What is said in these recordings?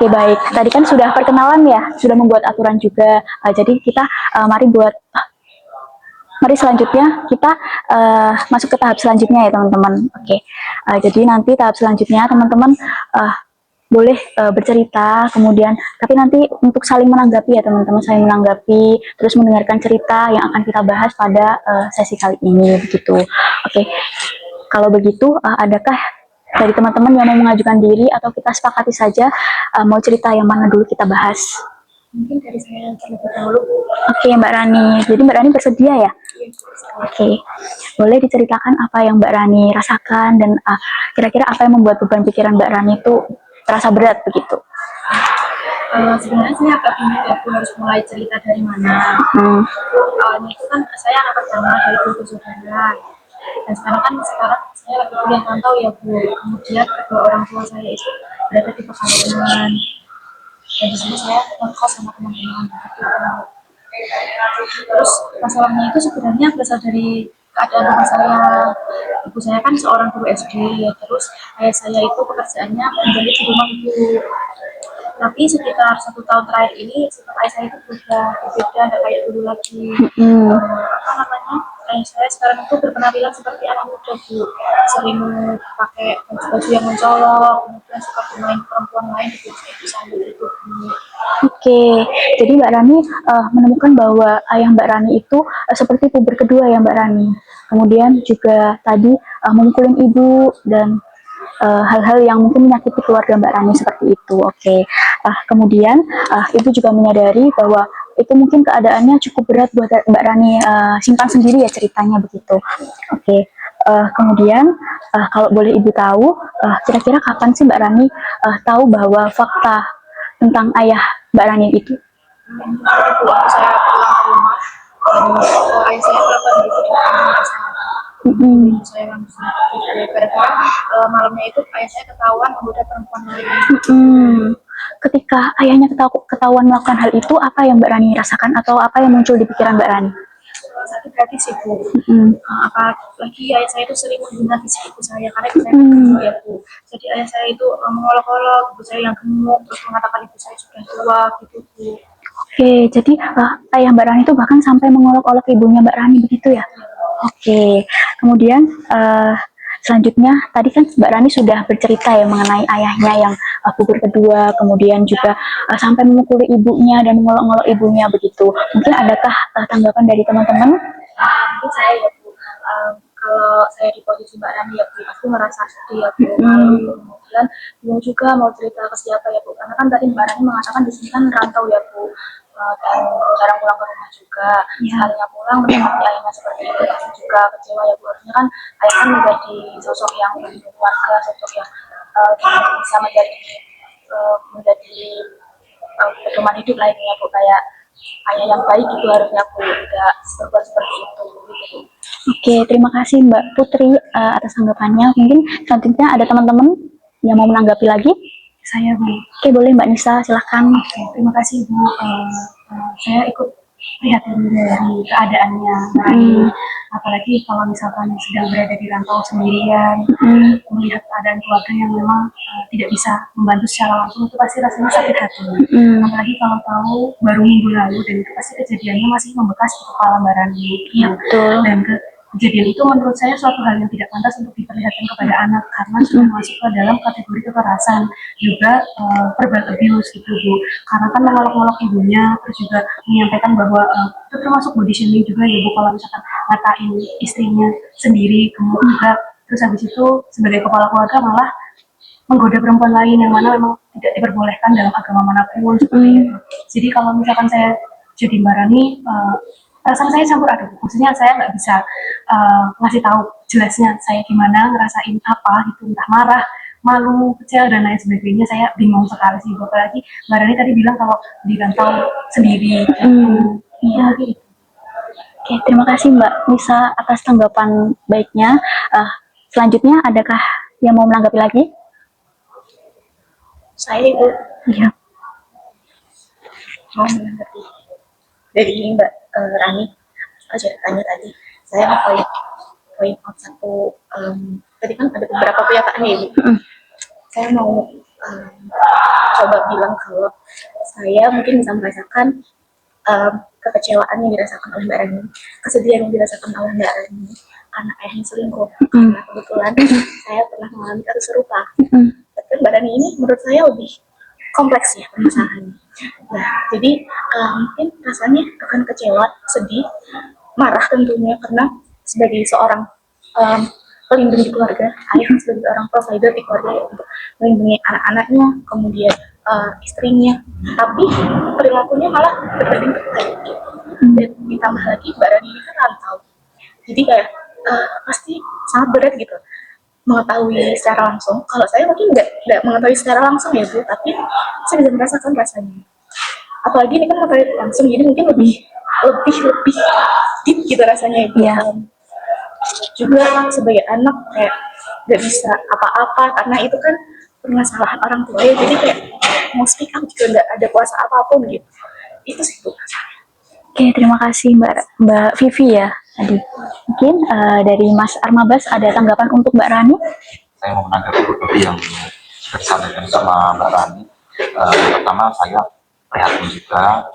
Oke, baik. Tadi kan sudah perkenalan ya, sudah membuat aturan juga. Jadi kita mari selanjutnya kita masuk ke tahap selanjutnya ya teman-teman. Oke, jadi nanti tahap selanjutnya teman-teman boleh bercerita, kemudian tapi nanti untuk saling menanggapi ya teman-teman, saling menanggapi, terus mendengarkan cerita yang akan kita bahas pada sesi kali ini begitu. Oke, kalau begitu adakah dari teman-teman yang mau mengajukan diri atau kita sepakati saja mau cerita yang mana dulu kita bahas? Mungkin dari saya terlebih dahulu. Oke, Mbak Rani. Jadi Mbak Rani bersedia ya? Oke, boleh diceritakan apa yang Mbak Rani rasakan dan kira-kira apa yang membuat beban pikiran Mbak Rani itu terasa berat begitu? Sebenarnya saya agak bingung ya, aku harus mulai cerita dari mana. Awalnya itu kan saya anak pertama dari dua bersaudara, dan sekarang saya lagi kuliah rantau ya Bu. Kemudian kedua orang tua saya itu berada di Pekalongan, dan di sini saya ngekos sama teman-teman. Terus masalahnya itu sebenarnya berasal dari keadaan rumah saya. Ibu saya kan seorang guru SD, terus ayah saya itu pekerjaannya menjadi di rumah ibu. Tapi sekitar 1 tahun terakhir ini sikap ayah saya itu berbeda, nggak kayak dulu lagi. Apa namanya, ayah saya sekarang itu berpenampilan seperti anak muda Bu, sering pakai baju-baju yang mencolok, kemudian suka bermain perempuan lain di itu sambil itu Bu. Oke, jadi Mbak Rani menemukan bahwa ayah Mbak Rani itu seperti puber kedua ya Mbak Rani. Kemudian juga tadi memukulin ibu dan hal-hal yang mungkin menyakiti keluarga Mbak Rani seperti itu. Oke, kemudian ibu juga menyadari bahwa itu mungkin keadaannya cukup berat buat Mbak Rani simpan sendiri ya ceritanya begitu. Oke, kemudian kalau boleh ibu tahu, kira-kira kapan sih Mbak Rani tahu bahwa fakta tentang ayah Mbak Rani itu? Waktu saya pulang ke rumah, ayah saya melakukan itu di kamar saya langsung gara-gara malamnya itu ayah saya ketahuan menggoda perempuan lain. Ketika ayahnya ketahuan melakukan hal itu, apa yang Mbak Rani rasakan atau apa yang muncul di pikiran Mbak Rani? Sakit hati sih Bu. Apalagi ayah saya itu sering menghina fisik ibu saya karena ibu saya gemuk ya Bu. Jadi ayah saya itu mengolok-olok ibu saya yang gemuk, terus mengatakan ibu saya sudah tua gitu Bu. Oke, jadi ayah Mbak Rani itu bahkan sampai mengolok-olok ibunya Mbak Rani begitu ya? Oke, kemudian selanjutnya tadi kan Mbak Rani sudah bercerita ya mengenai ayahnya yang puber kedua, kemudian juga sampai memukuli ibunya dan mengolok-olok ibunya begitu. Mungkin adakah tanggapan dari teman-teman? Mungkin saya ya Bu, kalau saya di posisi Mbak Rani ya Bu, pasti merasa sedih ya Bu. Kemudian bingung juga mau cerita ke siapa ya Bu, karena kan tadi Mbak Rani mengatakan di sini kan rantau ya Bu. Dan jarang pulang ke rumah juga. Sekalinya pulang menikmati ayahnya seperti itu, pasti juga kecewa ya Bu. Artinya kan ayah kan menjadi sosok yang keluarga, sosok yang bisa menjadi pedoman hidup lainnya Bu, kayak ayah yang baik gitu harusnya Bu, tidak berbuat seperti itu gitu. Oke, terima kasih Mbak Putri atas tanggapannya. Mungkin selanjutnya ada teman-teman yang mau menanggapi lagi? Saya Bu. Oke, boleh Mbak Nisa, silahkan. Terima kasih Bu. Saya ikut prihatin dari keadaannya. Apalagi kalau misalkan sedang berada di rantau sendirian, melihat keadaan keluarga yang memang tidak bisa membantu secara langsung, itu pasti rasanya sakit hati. Apalagi kalau tahu baru minggu lalu dan itu pasti kejadiannya masih membekas di kepala Mbak Rani. Iya, betul. Dan kejadian itu menurut saya suatu hal yang tidak pantas untuk diperlihatkan kepada anak karena sudah masuk ke dalam kategori kekerasan, juga verbal abuse gitu Bu. Karena kan mengolok-olok ibunya, terus juga menyampaikan bahwa itu termasuk body shaming juga ya Bu, kalau misalkan ngatain istrinya sendiri, kemudian juga terus habis itu sebagai kepala keluarga malah menggoda perempuan lain yang mana memang tidak diperbolehkan dalam agama manapun seperti itu. Jadi kalau misalkan saya jadi Mbak Rani, perasaan saya campur aduk. Maksudnya saya nggak bisa ngasih tahu jelasnya saya gimana, ngerasain apa gitu, entah marah, malu, kecil dan lain sebagainya. Saya bingung sekali sih. Apalagi Mbak Rani tadi bilang kalau di rantau sendiri. Iya. Oke, terima kasih Mbak Nisa atas tanggapan baiknya. Selanjutnya adakah yang mau menanggapi lagi? Saya Ibu. Iya. Mau menanggapi dari ini Mbak Rani ceritanya tadi. Saya mau poin out satu. Tadi kan ada beberapa pernyataan ya Ibu. Saya mau um, coba bilang kalau saya mungkin bisa merasakan kekecewaan yang dirasakan oleh Mbak Rani, kesedihan yang dirasakan oleh Mbak Rani karena ayahnya selingkuh. Karena kebetulan saya pernah mengalami kasus serupa. Tapi Mbak Rani ini menurut saya lebih kompleks ya permasalahannya. Nah, jadi mungkin rasanya akan kecewa, sedih, marah tentunya karena sebagai seorang um, pelindung di keluarga, ayah sebagai seorang provider di keluarga untuk melindungi anak-anaknya, kemudian istrinya, tapi perilakunya malah berbanding terbalik. Dan ditambah lagi Mbak Rani ini kan rantau, jadi kayak pasti sangat berat gitu mengetahui secara langsung. Kalau saya mungkin nggak mengetahui secara langsung ya Bu, tapi saya bisa merasakan rasanya. Apalagi ini kan mengetahui langsung, jadi mungkin lebih deep gitu rasanya itu. Iya. Juga sebagai anak kayak nggak bisa apa-apa karena itu kan permasalahan orang tua ya, jadi kayak mau speak up juga nggak ada kuasa apapun gitu. Itu sih Bu. Oke, terima kasih Mbak Vivi ya tadi. Mungkin dari Mas Armabas ada tanggapan untuk Mbak Rani? Saya mau menanggapi beberapa yang disampaikan sama Mbak Rani. Pertama saya prihatin juga,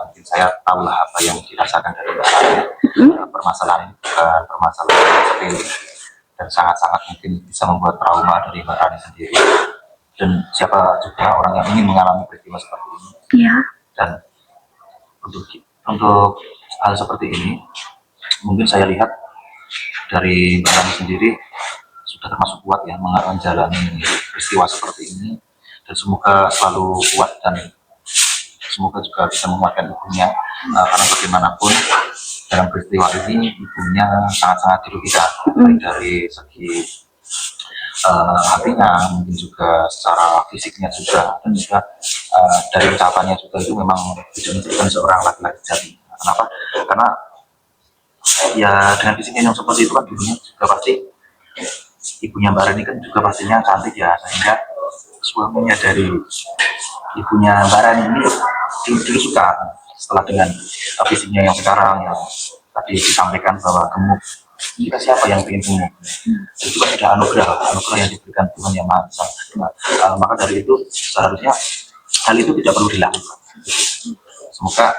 mungkin saya tahu lah apa yang dirasakan dari Mbak Rani. Permasalahan ini bukan permasalahan yang sepele dan sangat-sangat mungkin bisa membuat trauma dari Mbak Rani sendiri. Dan siapa juga orang yang ingin mengalami peristiwa seperti ini. Iya. Dan untuk hal seperti ini, mungkin saya lihat dari Mbak Rani sendiri sudah termasuk kuat ya menjalani peristiwa seperti ini, dan semoga selalu kuat dan semoga juga bisa menguatkan ibunya, karena bagaimanapun dalam peristiwa ini ibunya sangat-sangat dirugikan baik dari segi hatinya, mungkin juga secara fisiknya juga, dan juga dari ucapannya juga itu memang tidak menjadikan seorang laki-laki jati. Kenapa? Karena ya dengan fisiknya yang seperti itu kan ibunya juga pasti, ibunya Mbak Rani kan juga pastinya cantik ya, sehingga suaminya dari ibunya Mbak Rani ini dia suka setelah dengan fisiknya yang sekarang yang tadi disampaikan bahwa gemuk. Kita siapa yang ingin gemuk? Itu kan sudah anugerah yang diberikan Tuhan Yang Maha Esa. Maka dari itu seharusnya hal itu tidak perlu dilakukan. Semoga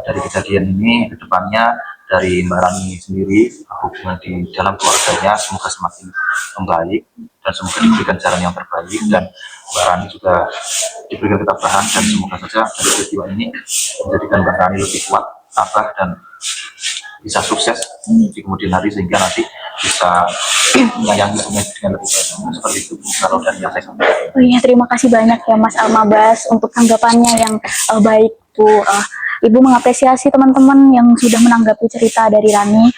dari kejadian ini kedepannya dari Mbak Rani sendiri, hubungan di dalam keluarganya semoga semakin membaik dan semoga diberikan jalan yang terbaik, dan Mbak Rani juga diberikan ketabahan, dan semoga saja dari peristiwa ini menjadikan Mbak Rani lebih kuat, tabah, dan bisa sukses di kemudian hari, sehingga nanti bisa menyayangi ibunya dengan lebih baik. Seperti itu kalau dari yang saya sampaikan. Oh iya, terima kasih banyak ya Mas Armabas untuk tanggapannya yang baik Bu. Ibu mengapresiasi teman-teman yang sudah menanggapi cerita dari Rani.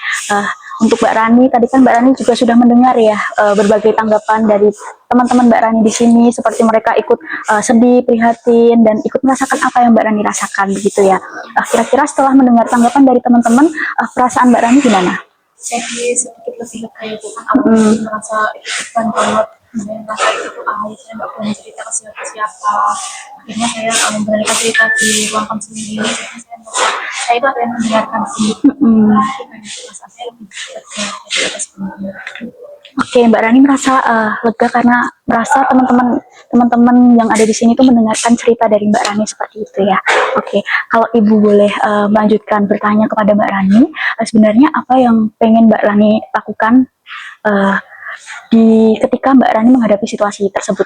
Untuk Mbak Rani, tadi kan Mbak Rani juga sudah mendengar ya berbagai tanggapan dari teman-teman Mbak Rani di sini, seperti mereka ikut sedih, prihatin, dan ikut merasakan apa yang Mbak Rani rasakan begitu ya. Kira-kira setelah mendengar tanggapan dari teman-teman, perasaan Mbak Rani gimana? Saya sedikit lebih lega ya Bu, kan awalnya merasa itu beban banget, kemudian merasa itu saya nggak punya cerita ke siapa-siapa. Akhirnya saya memberanikan cerita di ruang konseling ini, jadi saya merasa saya itu ada yang mendengarkan sih. Perasaan saya lebih lega dari atas sebelumnya. Oke, Mbak Rani merasa lega karena merasa teman-teman yang ada di sini tuh mendengarkan cerita dari Mbak Rani seperti itu ya. Oke, kalau Ibu boleh melanjutkan bertanya kepada Mbak Rani, sebenarnya apa yang pengen Mbak Rani lakukan ketika Mbak Rani menghadapi situasi tersebut?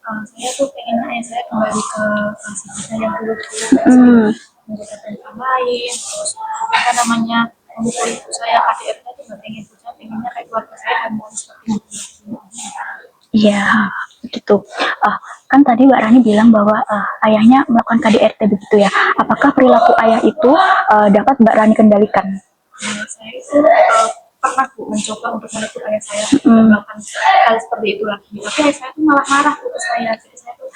Saya tuh pengen saya kembali ke saya yang dulu menjaga perempuan lain, terus apa namanya memukul ibu saya, KDRT tuh nggak pengen, saya pengennya kayak keluarga saya harmonis seperti itu. Iya, begitu. Kan tadi Mbak Rani bilang bahwa ayahnya melakukan KDRT begitu ya. Apakah perilaku ayah itu dapat Mbak Rani kendalikan? Saya itu pernah Bu mencoba untuk menegur ayah saya melakukan hal seperti itu lagi, tapi ayah saya tuh malah marah ke saya, jadi saya tuh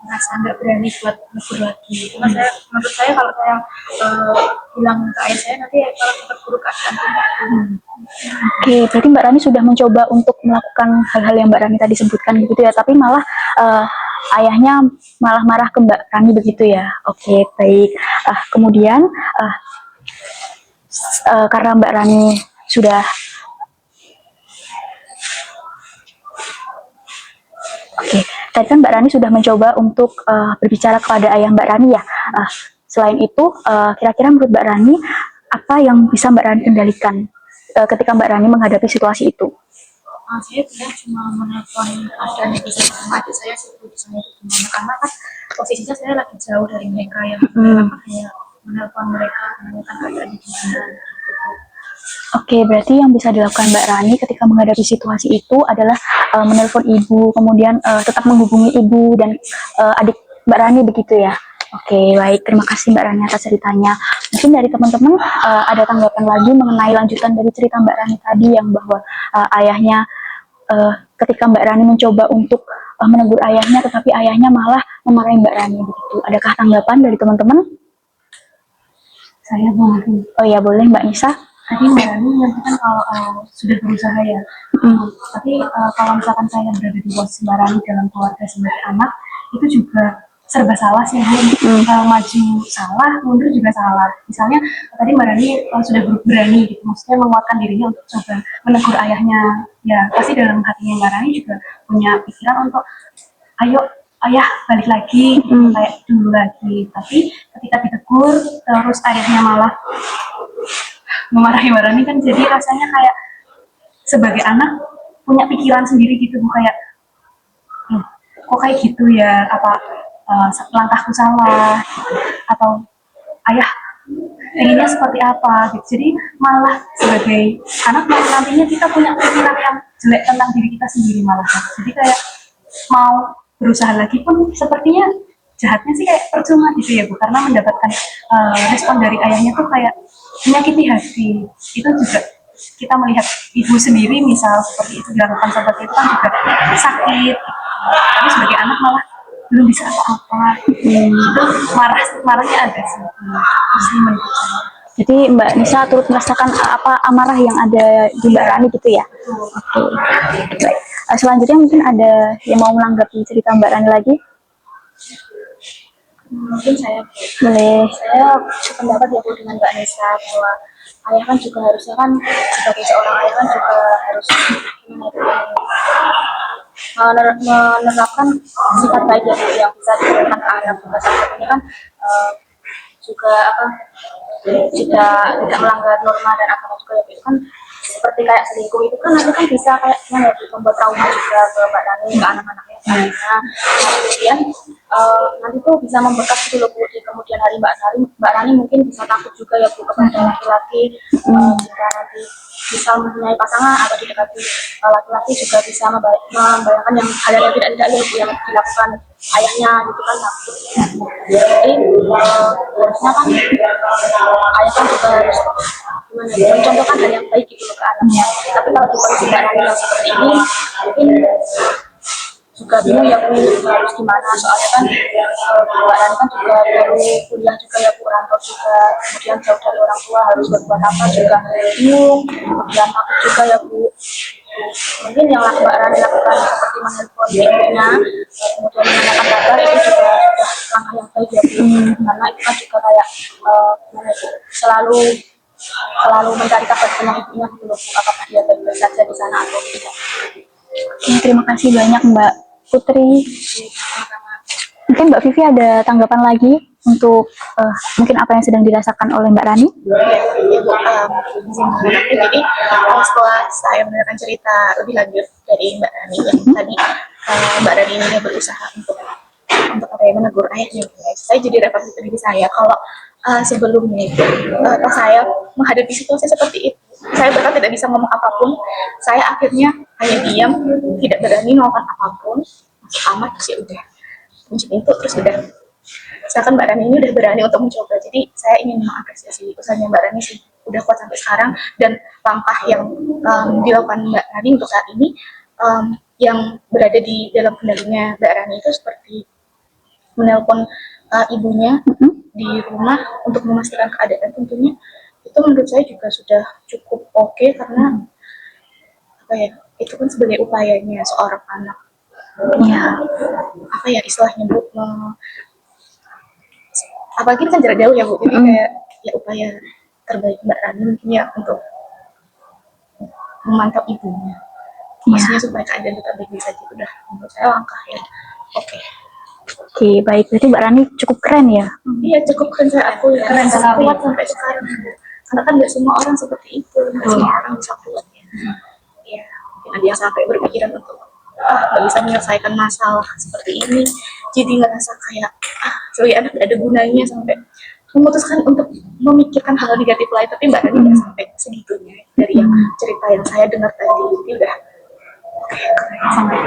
merasa nggak berani buat menegur lagi. Karena menurut saya kalau saya bilang ke ayah saya nanti kalau terburuk keadaan Oke, berarti Mbak Rani sudah mencoba untuk melakukan hal-hal yang Mbak Rani tadi sebutkan begitu ya, tapi malah ayahnya malah marah ke Mbak Rani begitu ya. Oke, baik. Kemudian karena Mbak Rani sudah Oke, tadi kan Mbak Rani sudah mencoba untuk berbicara kepada ayah Mbak Rani ya. Selain itu, kira-kira menurut Mbak Rani, apa yang bisa Mbak Rani kendalikan ketika Mbak Rani menghadapi situasi itu? Saya tidak cuma menelpon dan bisa sama adik saya sih urusannya itu gimana, karena kan posisinya saya lagi jauh dari mereka ya. Apa kayak menelpon mereka menanyakan keadaannya gimana gitu. Oke, berarti yang bisa dilakukan Mbak Rani ketika menghadapi situasi itu adalah menelpon ibu, kemudian tetap menghubungi ibu dan adik Mbak Rani begitu ya. Oke, baik. Terima kasih Mbak Rani atas ceritanya. Mungkin dari teman-teman ada tanggapan lagi mengenai lanjutan dari cerita Mbak Rani tadi yang bahwa ayahnya ketika Mbak Rani mencoba untuk menegur ayahnya, tetapi ayahnya malah memarahi Mbak Rani begitu. Adakah tanggapan dari teman-teman? Saya mungkin Oh ya, boleh Mbak Nisa. tadi Mbak Rani menyampaikan kalau sudah berusaha ya. Tapi kalau misalkan saya berada di posisi Mbak Rani dalam keluarga sebagai anak, itu juga serba salah sih Bu. Maju salah, mundur juga salah. Misalnya tadi Mbak Rani sudah berani gitu, maksudnya menguatkan dirinya untuk coba menegur ayahnya. Ya pasti dalam hatinya Mbak Rani juga punya pikiran untuk ayo ayah balik lagi kayak dulu lagi. Tapi ketika ditegur terus ayahnya malah memarahi Mbak Rani kan jadi rasanya kayak sebagai anak punya pikiran sendiri gitu Bu, kayak "Loh, kok kayak gitu ya, apa langkahku salah gitu. Atau ayah pengennya seperti apa gitu." Jadi malah sebagai anak malah nantinya kita punya pikiran yang jelek tentang diri kita sendiri malah kan. Jadi kayak mau berusaha lagi pun sepertinya jahatnya sih kayak percuma gitu ya Bu, karena mendapatkan respon dari ayahnya tuh kayak menyakiti hati. Itu juga kita melihat ibu sendiri misal seperti itu dilakukan seperti itu kan juga sakit, tapi sebagai anak malah belum bisa apa-apa. Itu marahnya ada sih menurut saya. Jadi Mbak Nisa turut merasakan apa amarah yang ada di Mbak Rani gitu ya? Oke. Baik. Selanjutnya mungkin ada yang mau menanggapi cerita Mbak Rani lagi? Mungkin saya Boleh. sependapat ya Bu dengan Mbak Nisa bahwa ayah kan juga harusnya kan sebagai seorang ayah kan juga harus menerapkan sifat baik ya Bu, yang bisa diberikan ke anak juga. Salah satunya kan juga apa tidak melanggar norma dan agama juga ya Bu. Itu kan seperti kayak selingkuh itu kan nanti kan bisa kayak gimana ya Bu, membuat trauma juga ke Mbak Dani, ke anak-anaknya, ke ayahnya. Kemudian nanti tuh bisa membekas gitu loh Bu, di kemudian hari Mbak Rani mungkin bisa takut juga ya Bu kepada laki-laki. Jika nanti bisa mempunyai pasangan atau didekati laki-laki juga bisa membayangkan yang hal yang tidak ya Bu, yang dilakukan ayahnya gitu kan takut. Jadi harusnya kan ayah kan juga harus gimana ya, mencontohkan hal yang baik gitu loh ke anaknya. Tapi kalau di kondisi Mbak Rani yang seperti ini mungkin juga bingung ya Bu harus gimana, soalnya kan Mbak Rani kan juga baru kuliah juga ya Bu, rantau juga, kemudian jauh dari orang tua harus berbuat apa juga bingung, kemudian takut juga ya Bu. Mungkin yang Mbak Rani lakukan seperti menelpon ibunya kemudian menanyakan kabar itu juga sudah langkah yang baik ya Bu, karena itu kan juga kayak gimana ya Bu, selalu mencari kabar tentang ibunya gitu loh Bu, apakah dia baik-baik saja di sana atau tidak. Oke, terima kasih banyak Mbak Putri. Mungkin Mbak Vivi ada tanggapan lagi untuk mungkin apa yang sedang dirasakan oleh Mbak Rani? Ya Bu, jadi setelah saya mendengarkan cerita lebih lanjut dari Mbak Rani yang tadi Mbak Rani ini berusaha untuk apa ya, menegur ayahnya guys, saya jadi refleksi diri saya kalau sebelumnya itu pas saya menghadapi situasi seperti itu, saya bahkan tidak bisa ngomong apapun, saya akhirnya hanya diam, tidak berani melakukan apapun, masuk kamar terus ya udah kunci pintu terus udah. Misalkan Mbak Rani ini udah berani untuk mencoba, jadi saya ingin mengapresiasi usahanya Mbak Rani sih, udah kuat sampai sekarang, dan langkah yang dilakukan Mbak Rani untuk saat ini yang berada di dalam kendalinya Mbak Rani itu seperti menelpon ibunya di rumah untuk memastikan keadaan, tentunya itu menurut saya juga sudah cukup oke, karena apa ya, itu kan sebagai upayanya seorang anak ya, apa ya istilahnya Bu, apalagi kan jarak jauh ya Bu, jadi kayak ya upaya terbaik Mbak Rani mungkin ya untuk memantau ibunya. maksudnya supaya keadaan tetap baik-baik saja. Udah menurut saya langkah yang oke. Oke, baik. Berarti Mbak Rani cukup keren ya. Iya, cukup keren, saya aku ya, Keren bisa sekali. kuat sampai sekarang. Karena kan nggak semua orang seperti itu, nggak semua orang bisa kuat ya. Ya, mungkin ada yang sampai berpikiran untuk nggak bisa menyelesaikan masalah seperti ini, jadi ngerasa kayak sebagai anak nggak ada gunanya, sampai memutuskan untuk memikirkan hal negatif lain. Tapi Mbak Rani nggak sampai segitunya dari yang cerita yang saya dengar tadi. Jadi udah sampai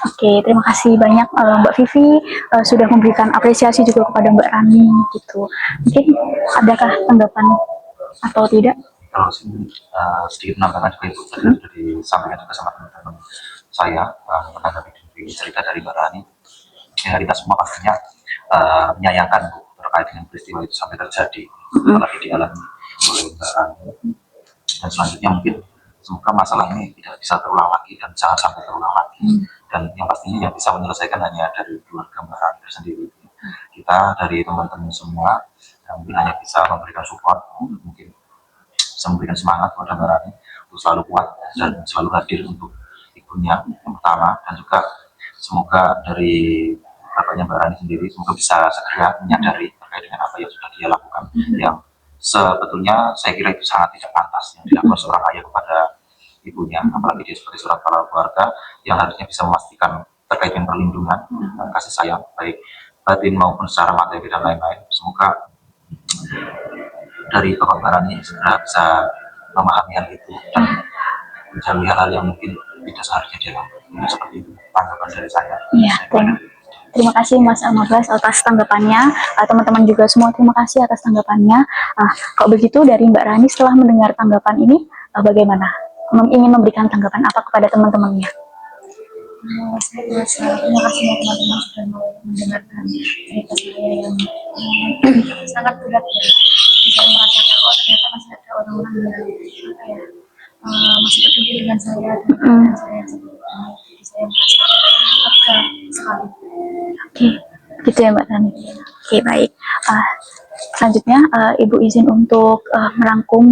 Oke, terima kasih banyak Mbak Vivi sudah memberikan apresiasi juga kepada Mbak Rani gitu. Mungkin adakah tanggapan atau tidak? Kalau sini sedikit menambahkan juga itu tadi sudah disampaikan juga sama teman-teman saya menanggapi dari cerita dari Mbak Rani. Ya, kita semua pastinya menyayangkan Bu terkait dengan peristiwa itu sampai terjadi, apalagi dialami oleh Mbak Rani. Dan selanjutnya mungkin semoga masalah ini tidak bisa terulang lagi dan jangan sampai terulang lagi. Dan yang pastinya yang bisa menyelesaikan hanya dari keluarga Mbak Rani sendiri. Kita dari teman-teman semua mungkin hanya bisa memberikan support, mungkin bisa memberikan semangat kepada Mbak Rani untuk selalu kuat dan selalu hadir untuk ibunya yang pertama, dan juga semoga dari bapaknya Mbak Rani sendiri semoga bisa segera menyadari terkait dengan apa yang sudah dia lakukan, yang sebetulnya saya kira itu sangat tidak pantas yang dilakukan seorang ayah kepada ibunya, apalagi dia sebagai seorang kepala keluarga yang harusnya bisa memastikan terkait dengan perlindungan kasih sayang baik batin maupun secara materi dan lain-lain. Semoga dari Bapak Barani segera bisa memahami hal itu dan menjauhi hal-hal yang mungkin tidak seharusnya dilakukan. Seperti itu tanggapan dari saya. Iya, terima kasih Mas Amabas atas tanggapannya. Teman-teman juga semua terima kasih atas tanggapannya. Kalau begitu dari Mbak Rani setelah mendengar tanggapan ini bagaimana? Ingin memberikan tanggapan apa kepada teman-temannya? saya merasa terima kasih ya teman-teman sudah mau mendengarkan cerita saya yang sangat berat ya. Bisa merasakan ternyata masih ada orang-orang yang apa ya, masih peduli dengan saya dan dengan saya yang seperti ini. Jadi saya merasa lega sekali. Oke, gitu ya Mbak Rani. Oke, baik. Selanjutnya Ibu izin untuk merangkum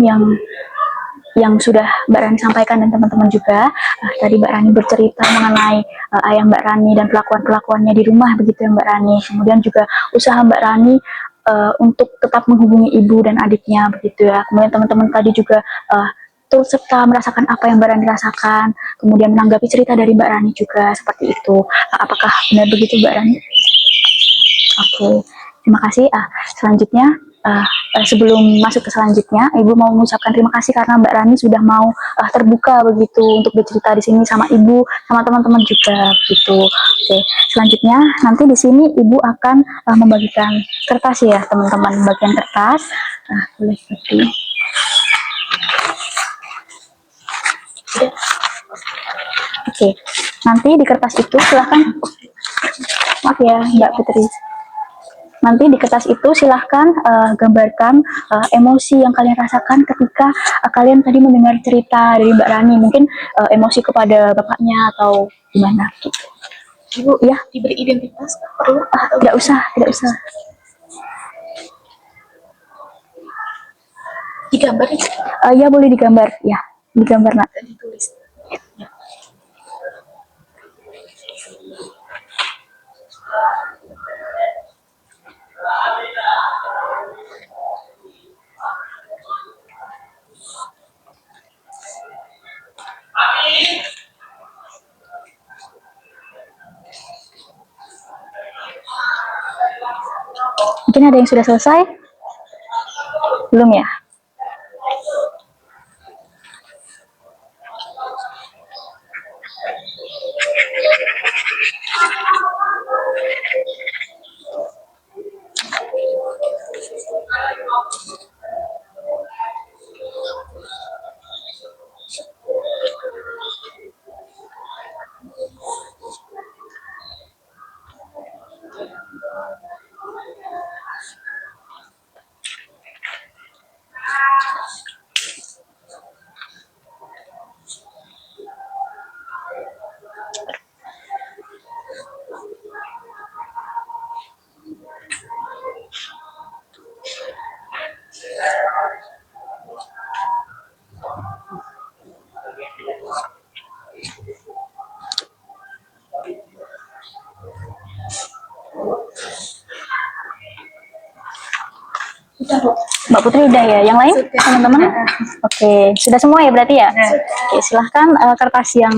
yang sudah Mbak Rani sampaikan dan teman-teman juga. Tadi Mbak Rani bercerita mengenai ayah Mbak Rani dan pelakuan-pelakuannya di rumah begitu ya Mbak Rani. Kemudian juga usaha Mbak Rani untuk tetap menghubungi ibu dan adiknya begitu ya. Kemudian teman-teman tadi juga turut serta merasakan apa yang Mbak Rani rasakan. Kemudian menanggapi cerita dari Mbak Rani juga seperti itu. Apakah benar begitu Mbak Rani? Oke, terima kasih. Selanjutnya, sebelum masuk ke selanjutnya, Ibu mau mengucapkan terima kasih karena Mbak Rani sudah mau terbuka begitu untuk bercerita di sini sama Ibu, sama teman-teman juga gitu. Oke, selanjutnya nanti di sini Ibu akan membagikan kertas ya teman-teman, bagian kertas. Boleh seperti. Oke, nanti di kertas itu silahkan. Maaf ya Mbak Putri. Nanti di kertas itu silahkan gambarkan emosi yang kalian rasakan ketika kalian tadi mendengar cerita dari Mbak Rani. Mungkin emosi kepada bapaknya atau gimana gitu. Ibu Ya, diberi identitas perlu atau tidak usah, tidak usah. digambar Ya boleh digambar, ya digambar nak. dan ditulis. Ya. Mungkin ada yang sudah selesai? Belum ya? Mbak Putri udah ya. Yang lain teman-teman? Oke, sudah semua ya berarti ya. Oke, silahkan kertas yang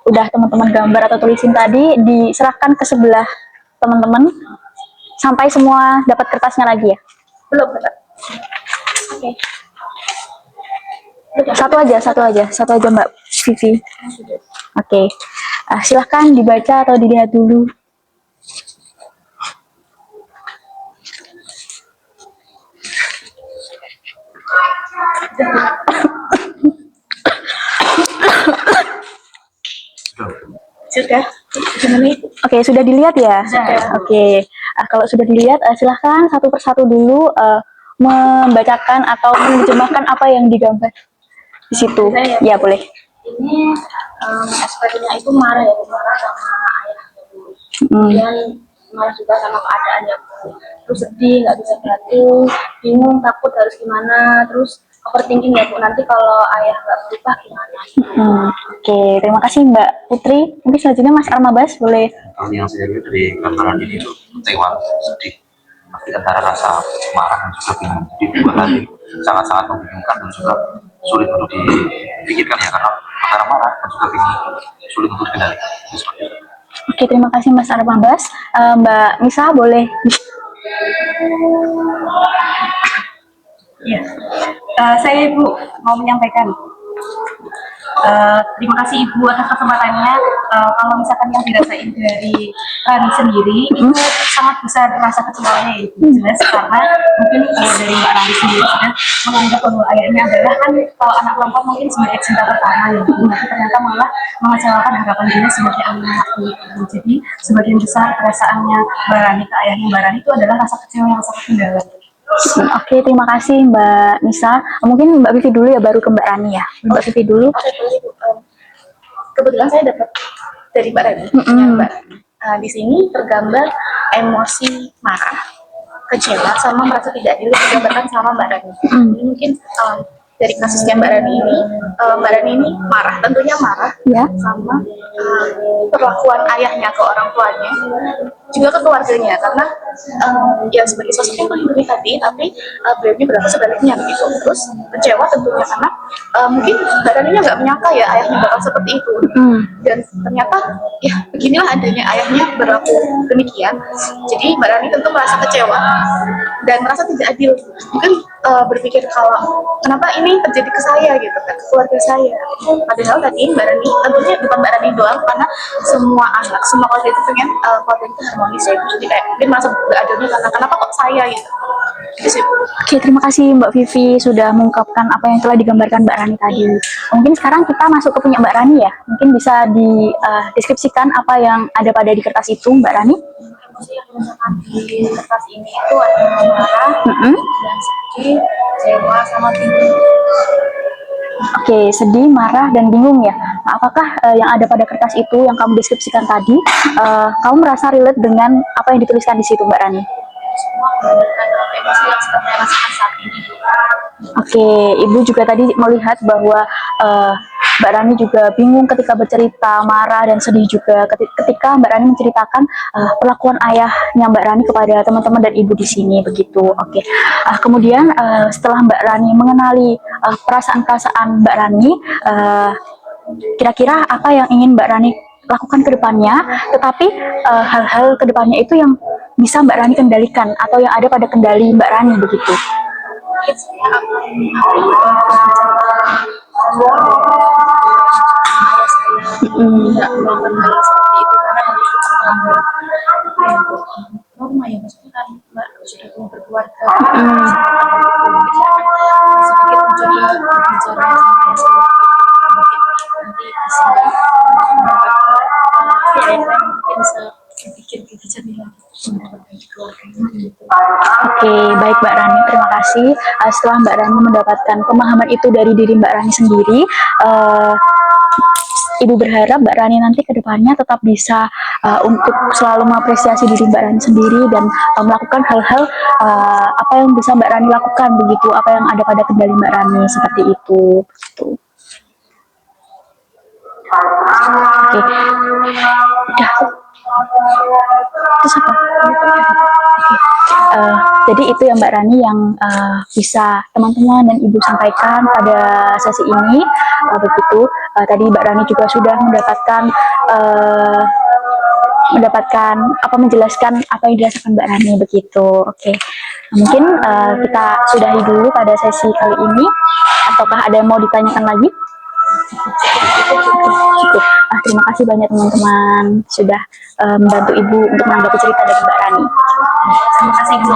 udah teman-teman gambar atau tulisin tadi diserahkan ke sebelah teman-teman sampai semua dapat kertasnya lagi ya. Belum dapat. Oke. Satu aja Mbak Vivi. Oke, silahkan dibaca atau dilihat dulu. Sudah. Gimana Ibu? Oke, sudah dilihat ya? Oke, kalau sudah dilihat, silahkan satu persatu dulu membacakan atau menerjemahkan apa yang digambar di situ. Ya, boleh. Ini ekspresinya itu marah ya, marah sama ayah. Kemudian marah juga sama keadaan yang terus sedih, nggak bisa batu, bingung, takut harus gimana, terus overthinking ya Bu, nanti kalau ayah nggak berubah gimana. Oke, terima kasih Mbak Putri. Mungkin selanjutnya Mas Armabas boleh. Kalau yang saya lihat dari gambaran ini itu kecewa, sedih, pasti antara rasa marah dan juga bingung. Jadi dua hal ini sangat-sangat membingungkan dan juga sulit untuk dipikirkan ya, karena antara marah dan juga bingung sulit untuk dikendalikan. Seperti itu. Oke, terima kasih Mas Armabas. Mbak Nisa boleh. Ya, saya Ibu mau menyampaikan. Terima kasih Ibu atas kesempatannya. Kalau misalkan yang dirasain dari Rani sendiri itu sangat besar rasa kecewanya Ibu. Jelas karena mungkin dari Mbak Rani sendiri sudah menganggap bahwa ayahnya adalah kan kalau anak perempuan mungkin sebagai cinta pertama ya Ibu. Tapi ternyata malah mengecewakan harapan dia sebagai anak Ibu. Jadi sebagian besar perasaannya Mbak Rani ke ayahnya Mbak Rani itu adalah rasa kecewa yang sangat mendalam. Oke, terima kasih Mbak Nisa. Mungkin Mbak Vivi dulu ya, baru ke Mbak Rani ya. Mbak Vivi dulu. Oke, boleh Bu. Kebetulan saya dapat dari Mbak Rani. Mbak Rani. Di sini tergambar emosi marah, kecewa, sama merasa tidak adil digambarkan sama Mbak Rani. Jadi mungkin dari kasusnya Mbak Rani ini marah, tentunya marah Ya. sama perlakuan ayahnya ke orang tuanya, juga ke keluarganya, karena ya sebagai sosok yang melindungi tadi, tapi beliaunya berlaku sebaliknya begitu. Terus kecewa tentunya karena mungkin Mbak Rani nggak menyangka ya ayahnya bakal seperti itu, dan ternyata ya beginilah adanya ayahnya berlaku demikian. Jadi Mbak Rani tentu merasa kecewa dan merasa tidak adil, mungkin berpikir kalau kenapa ini terjadi ke saya gitu kan, ke keluarga saya. Padahal tadi Mbak Rani, tentunya bukan Mbak Rani doang, karena semua anak, semua keluarga itu pengen keluarga itu harmonis ya. Jadi kayak mungkin merasa gak adilnya karena kenapa kok saya gitu. Oke, terima kasih Mbak Vivi sudah mengungkapkan apa yang telah digambarkan Mbak Rani tadi. Mungkin sekarang kita masuk ke punya Mbak Rani ya. Mungkin bisa dideskripsikan apa yang ada pada di kertas itu, Mbak Rani. Emosi yang dirasakan di kertas ini itu ada marah, dan sedih, kecewa, sama bingung. Oke, sedih, marah, dan bingung ya. Nah, apakah yang ada pada kertas itu yang kamu deskripsikan tadi, kamu merasa relate dengan apa yang dituliskan di situ, Mbak Rani? Semua menggunakan emosi yang sedang saya rasakan saat ini. Oke, Ibu juga tadi melihat bahwa Mbak Rani juga bingung ketika bercerita, marah dan sedih juga ketika Mbak Rani menceritakan perlakuan ayahnya Mbak Rani kepada teman-teman dan Ibu di sini begitu. Oke, kemudian setelah Mbak Rani mengenali perasaan-perasaan Mbak Rani, kira-kira apa yang ingin Mbak Rani lakukan ke depannya, tetapi hal-hal ke depannya itu yang bisa Mbak Rani kendalikan atau yang ada pada kendali Mbak Rani begitu. Saya akan tidak melakukan hal seperti itu karena norma ya, maksudnya kan Mbak sudah punya berkeluarga, sedikit mencoba berbicara sama mungkin nanti bisa mendapatkan yang lain, mungkin bisa berpikir jernih lagi mendapatkan keluarganya. Oke, baik Mbak Rani, terima kasih. Setelah Mbak Rani mendapatkan pemahaman itu dari diri Mbak Rani sendiri, Ibu berharap Mbak Rani nanti ke depannya tetap bisa untuk selalu mengapresiasi diri Mbak Rani sendiri dan melakukan hal-hal apa yang bisa Mbak Rani lakukan begitu, apa yang ada pada kendali Mbak Rani seperti itu. Begitu. Oke, udah. Terus apa? Oke. Jadi itu ya Mbak Rani yang bisa teman-teman dan Ibu sampaikan pada sesi ini. Begitu tadi Mbak Rani juga sudah mendapatkan menjelaskan apa yang dirasakan Mbak Rani begitu. Oke. Mungkin kita sudahi dulu pada sesi kali ini. Ataukah ada yang mau ditanyakan lagi? Cukup. Terima kasih banyak teman-teman sudah membantu Ibu untuk menanggapi cerita dari Mbak Rani. Terima kasih Bu.